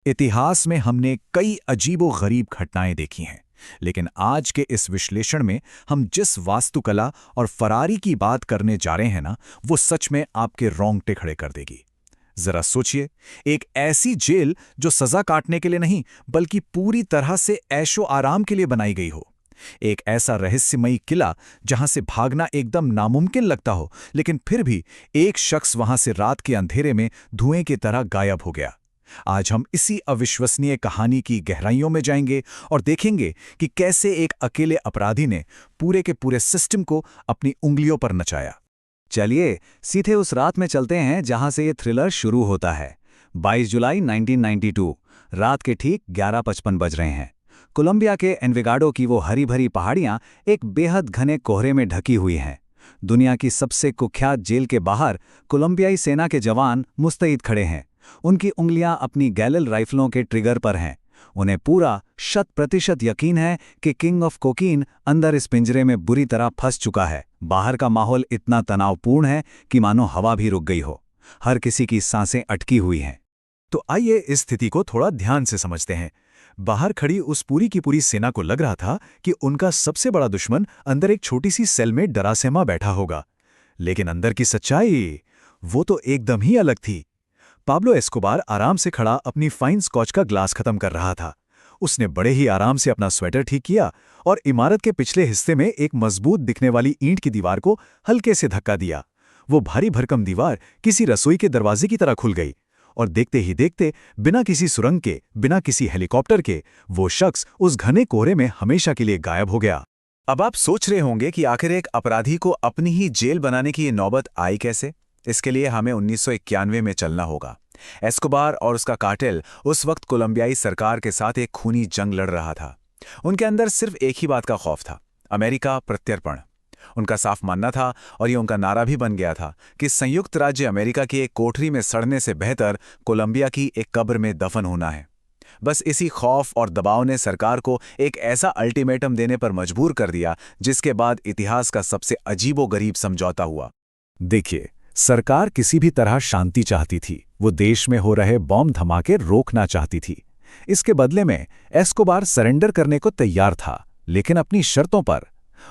इतिहास में हमने कई अजीबो-गरीब घटनाएं देखी हैं, लेकिन आज के इस विश्लेषण में हम जिस वास्तुकला और फरारी की बात करने जा रहे हैं ना, वो सच में आपके रोंगटे खड़े कर देगी। जरा सोचिए, एक ऐसी जेल जो सजा काटने के लिए नहीं, बल्कि पूरी तरह से ऐशो आराम के लिए बनाई गई हो। एक ऐसा रहस्यमयी किला जहां से भागना एकदम नामुमकिन लगता हो, लेकिन फिर भी एक शख्स वहां से रात के अंधेरे में धुएं की तरह गायब हो गया। आज हम इसी अविश्वसनीय कहानी की गहराइयों में जाएंगे और देखेंगे कि कैसे एक अकेले अपराधी ने पूरे के पूरे सिस्टम को अपनी उंगलियों पर नचाया। चलिए सीधे उस रात में चलते हैं जहां से ये थ्रिलर शुरू होता है। 22 जुलाई 1992, रात के ठीक 11:55 बज रहे हैं। कोलंबिया के एनवेगाडो की वो हरी भरी पहाड़ियां एक बेहद घने कोहरे में ढकी हुई हैं। दुनिया की सबसे कुख्यात जेल के बाहर कोलंबियाई सेना के जवान मुस्तैद खड़े हैं। उनकी उंगलियां अपनी गैलेल राइफलों के ट्रिगर पर हैं। उन्हें पूरा 100% यकीन है कि किंग ऑफ कोकीन अंदर इस पिंजरे में बुरी तरह फंस चुका है। बाहर का माहौल इतना तनावपूर्ण है कि मानो हवा भी रुक गई हो। हर किसी की सांसें अटकी हुई हैं। तो आइए इस स्थिति को थोड़ा ध्यान से समझते हैं। बाहर खड़ी उस पूरी की पूरी सेना को लग रहा था कि उनका सबसे बड़ा दुश्मन अंदर एक छोटी सी सेल में डरासेमा बैठा होगा, लेकिन अंदर की सच्चाई वो तो एकदम ही अलग थी। पाब्लो एस्कोबार आराम से खड़ा अपनी फाइन स्कॉच का ग्लास खत्म कर रहा था। उसने बड़े ही आराम से अपना स्वेटर ठीक किया और इमारत के पिछले हिस्से में एक मजबूत दिखने वाली ईंट की दीवार को हल्के से धक्का दिया। वो भारी भरकम दीवार किसी रसोई के दरवाजे की तरह खुल गई और देखते ही देखते, बिना किसी सुरंग के, बिना किसी हेलीकॉप्टर के, वो शख्स उस घने कोहरे में हमेशा के लिए गायब हो गया। अब आप सोच रहे होंगे कि आखिर एक अपराधी को अपनी ही जेल बनाने की ये नौबत आई कैसे? इसके लिए हमें 1991 में चलना होगा। एस्कोबार और उसका कार्टेल उस वक्त कोलंबियाई सरकार के साथ एक खूनी जंग लड़ रहा था। उनके अंदर सिर्फ एक ही बात का खौफ था, अमेरिका प्रत्यर्पण। उनका साफ मानना था, और ये उनका नारा भी बन गया था, कि संयुक्त राज्य अमेरिका की एक कोठरी में सड़ने से बेहतर कोलंबिया की एक कब्र में दफन होना है। बस इसी खौफ और दबाव ने सरकार को एक ऐसा अल्टीमेटम देने पर मजबूर कर दिया, जिसके बाद इतिहास का सबसे अजीबोगरीब समझौता हुआ। देखिए, सरकार किसी भी तरह शांति चाहती थी। वो देश में हो रहे बॉम्ब धमाके रोकना चाहती थी। इसके बदले में एस्कोबार सरेंडर करने को तैयार था, लेकिन अपनी शर्तों पर।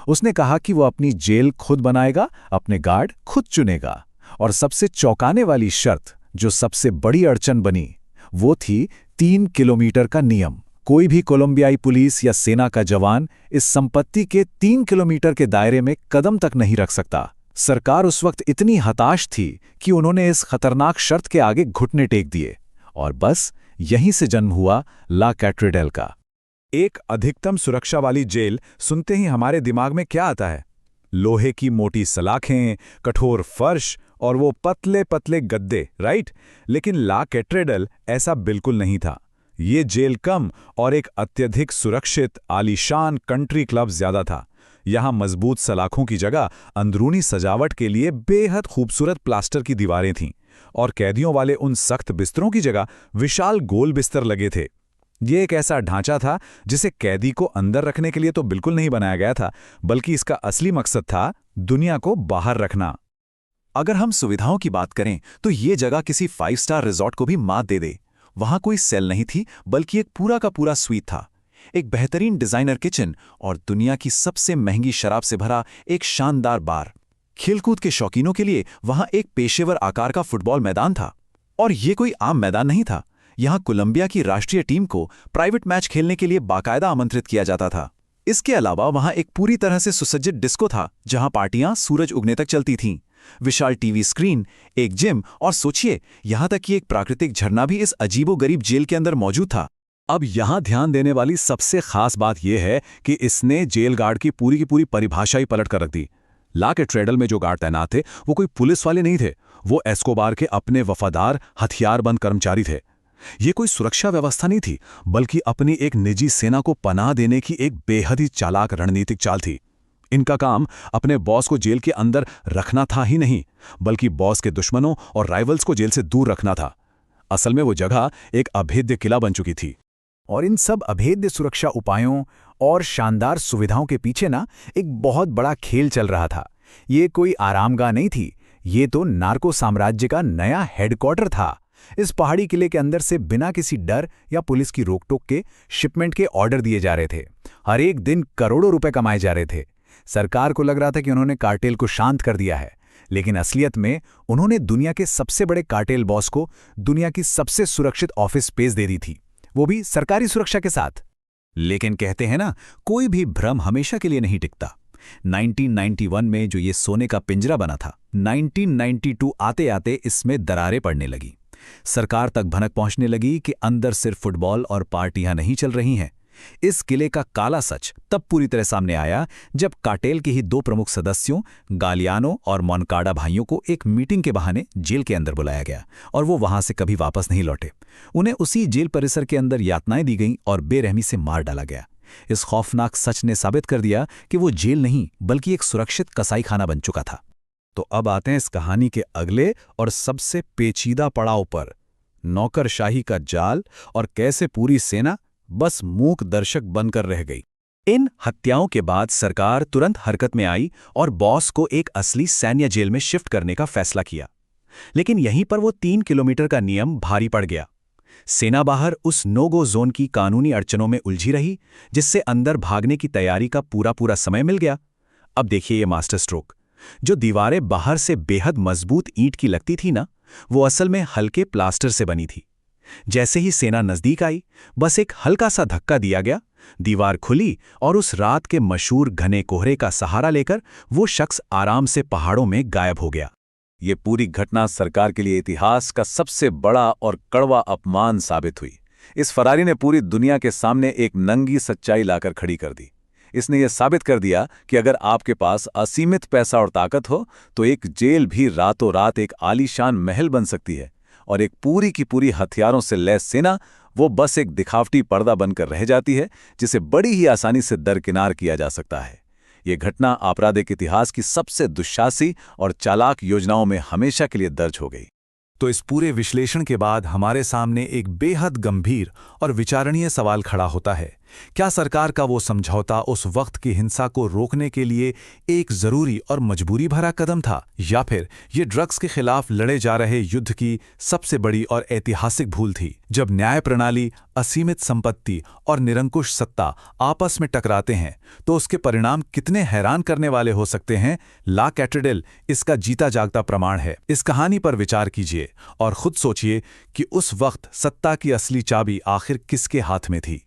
उसने कहा कि वो अपनी जेल खुद बनाएगा, अपने गार्ड खुद चुनेगा, और सबसे चौंकाने वाली शर्त, जो सबसे बड़ी अड़चन बनी, वो थी 3 किलोमीटर का नियम। कोई भी कोलंबियाई पुलिस या सेना का जवान इस संपत्ति के 3 किलोमीटर के दायरे में कदम तक नहीं रख सकता। सरकार उस वक्त इतनी हताश थी कि उन्होंने इस खतरनाक शर्त के आगे घुटने टेक दिए, और बस यहीं से जन्म हुआ ला कैथेड्रल का। एक अधिकतम सुरक्षा वाली जेल सुनते ही हमारे दिमाग में क्या आता है? लोहे की मोटी सलाखें, कठोर फर्श और वो पतले पतले गद्दे, राइट? लेकिन ला कैथेड्रल ऐसा बिल्कुल नहीं था। ये जेल कम और एक अत्यधिक सुरक्षित आलीशान कंट्री क्लब ज्यादा था। यहाँ मजबूत सलाखों की जगह अंदरूनी सजावट के लिए बेहद खूबसूरत प्लास्टर की दीवारें थीं, और कैदियों वाले उन सख्त बिस्तरों की जगह विशाल गोल बिस्तर लगे थे। ये एक ऐसा ढांचा था जिसे कैदी को अंदर रखने के लिए तो बिल्कुल नहीं बनाया गया था, बल्कि इसका असली मकसद था दुनिया को बाहर रखना। अगर हम सुविधाओं की बात करें तो ये जगह किसी 5 स्टार रिजॉर्ट को भी मात दे दे। वहां कोई सेल नहीं थी, बल्कि एक पूरा का पूरा स्वीट था। एक बेहतरीन डिजाइनर किचन और दुनिया की सबसे महंगी शराब से भरा एक शानदार बार। खेलकूद के शौकीनों के लिए वहां एक पेशेवर आकार का फुटबॉल मैदान था, और ये कोई आम मैदान नहीं था। यहां कोलंबिया की राष्ट्रीय टीम को प्राइवेट मैच खेलने के लिए बाकायदा आमंत्रित किया जाता था। इसके अलावा वहां एक पूरी तरह से सुसज्जित डिस्को था, जहां पार्टियां सूरज उगने तक चलती थीं। विशाल टीवी स्क्रीन, एक जिम, और सोचिए, यहां तक कि एक प्राकृतिक झरना भी इस अजीबोगरीब जेल के अंदर मौजूद था। अब यहां ध्यान देने वाली सबसे खास बात यह है कि इसने जेल गार्ड की पूरी परिभाषा ही पलट कर रख दी। ला कैथेड्रल में जो गार्ड तैनात थे, वो कोई पुलिस वाले नहीं थे। वो एस्कोबार के अपने वफादार हथियारबंद कर्मचारी थे। ये कोई सुरक्षा व्यवस्था नहीं थी, बल्कि अपनी एक निजी सेना को पनाह देने की एक बेहद ही चालाक रणनीतिक चाल थी। इनका काम अपने बॉस को जेल के अंदर रखना था ही नहीं, बल्कि बॉस के दुश्मनों और राइवल्स को जेल से दूर रखना था। असल में वो जगह एक अभेद्य किला बन चुकी थी। और इन सब अभेद्य सुरक्षा उपायों और शानदार सुविधाओं के पीछे ना एक बहुत बड़ा खेल चल रहा था। ये कोई आरामगाह नहीं थी, ये तो नार्को साम्राज्य का नया हेडक्वार्टर था। इस पहाड़ी किले के अंदर से बिना किसी डर या पुलिस की रोक-टोक के शिपमेंट के ऑर्डर दिए जा रहे थे। हर एक दिन करोड़ों रुपए कमाए जा रहे थे। सरकार को लग रहा था कि उन्होंने कार्टेल को शांत कर दिया है, लेकिन असलियत में उन्होंने दुनिया के सबसे बड़े कार्टेल बॉस को दुनिया की सबसे सुरक्षित ऑफिस स्पेस दे दी थी, वो भी सरकारी सुरक्षा के साथ। लेकिन कहते हैं ना, कोई भी भ्रम हमेशा के लिए नहीं टिकता। 1991 में जो ये सोने का पिंजरा बना था, 1992 आते आते इसमें दरारें पड़ने लगी। सरकार तक भनक पहुंचने लगी कि अंदर सिर्फ फुटबॉल और पार्टियां नहीं चल रही हैं। इस किले का काला सच तब पूरी तरह सामने आया जब कार्टेल के ही दो प्रमुख सदस्यों गालियानो और मोनकाडा भाइयों को एक मीटिंग के बहाने जेल के अंदर बुलाया गया और वो वहां से कभी वापस नहीं लौटे। उन्हें उसी जेल परिसर के अंदर यातनाएं दी गईं और बेरहमी से मार डाला गया। इस खौफनाक सच ने साबित कर दिया कि वो जेल नहीं बल्कि एक सुरक्षित कसाईखाना बन चुका था। तो अब आते हैं इस कहानी के अगले और सबसे पेचीदा पड़ाव पर, नौकरशाही का जाल और कैसे पूरी सेना बस मूक दर्शक बनकर रह गई। इन हत्याओं के बाद सरकार तुरंत हरकत में आई और बॉस को एक असली सैन्य जेल में शिफ्ट करने का फैसला किया। लेकिन यहीं पर वो 3 किलोमीटर का नियम भारी पड़ गया। सेना बाहर उस नो गो जोन की कानूनी अड़चनों में उलझी रही, जिससे अंदर भागने की तैयारी का पूरा समय मिल गया। अब देखिए ये मास्टर स्ट्रोक। जो दीवारें बाहर से बेहद मजबूत ईंट की लगती थी ना, वो असल में हल्के प्लास्टर से बनी थी। जैसे ही सेना नजदीक आई, बस एक हल्का सा धक्का दिया गया, दीवार खुली और उस रात के मशहूर घने कोहरे का सहारा लेकर वो शख्स आराम से पहाड़ों में गायब हो गया। ये पूरी घटना सरकार के लिए इतिहास का सबसे बड़ा और कड़वा अपमान साबित हुई। इस फरारी ने पूरी दुनिया के सामने एक नंगी सच्चाई लाकर खड़ी कर दी। इसने यह साबित कर दिया कि अगर आपके पास असीमित पैसा और ताकत हो तो एक जेल भी रातों रात एक आलीशान महल बन सकती है, और एक पूरी की पूरी हथियारों से लैस सेना वो बस एक दिखावटी पर्दा बनकर रह जाती है, जिसे बड़ी ही आसानी से दरकिनार किया जा सकता है। ये घटना आपराधिक इतिहास की सबसे दुस्साहसी और चालाक योजनाओं में हमेशा के लिए दर्ज हो गई। तो इस पूरे विश्लेषण के बाद हमारे सामने एक बेहद गंभीर और विचारणीय सवाल खड़ा होता है। क्या सरकार का वो समझौता उस वक्त की हिंसा को रोकने के लिए एक जरूरी और मजबूरी भरा कदम था, या फिर ये ड्रग्स के खिलाफ लड़े जा रहे युद्ध की सबसे बड़ी और ऐतिहासिक भूल थी? जब न्याय प्रणाली, असीमित संपत्ति और निरंकुश सत्ता आपस में टकराते हैं तो उसके परिणाम कितने हैरान करने वाले हो सकते हैं। ला कैथेड्रल इसका जीता जागता प्रमाण है। इस कहानी पर विचार कीजिए और खुद सोचिए कि उस वक्त सत्ता की असली चाबी आखिर किसके हाथ में थी।